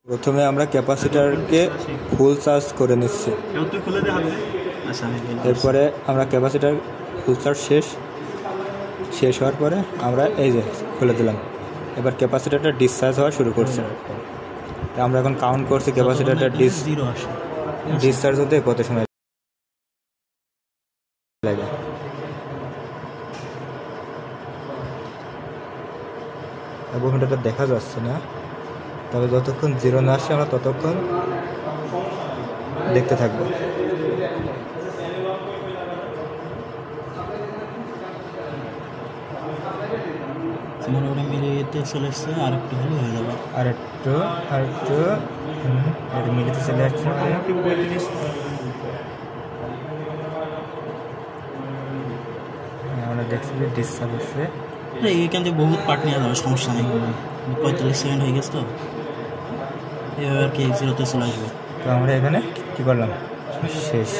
প্রথমে আমরা ক্যাপাসিটরকে full charge করে নিচ্ছি। এরপরে আমরা ক্যাপাসিটর ফুল চার্জ শেষ হওয়ার পরে আমরা এই যে খুলে দিলাম। এবার ক্যাপাসিটরটা ডিসচার্জ হওয়া শুরু করছে। আমরা এখন কাউন্ট করছি ক্যাপাসিটরটা ডিসচার্জ হতে কত সময় লাগে। এবং এটা দেখা যাচ্ছে না, তবে যতক্ষণ জিরো না আসে আমরা ততক্ষণ দেখতে থাকবো। মোটামুটি মিলিতে চলে এসছে, আর একটু হলে হয়ে যাবে। আর একটু মিলিতে চলে আসছে। আমরা দেখছি যে ডিসচার্জ হচ্ছে। এখান থেকে বহুত পার্ট নেওয়া যাবে, সমস্যা নেই। 45 সেকেন্ড হয়ে গেছে তো, এভাবে আর কি জিরোতে চলে আসবে। তো আমরা এখানে কী করলাম, শেষ।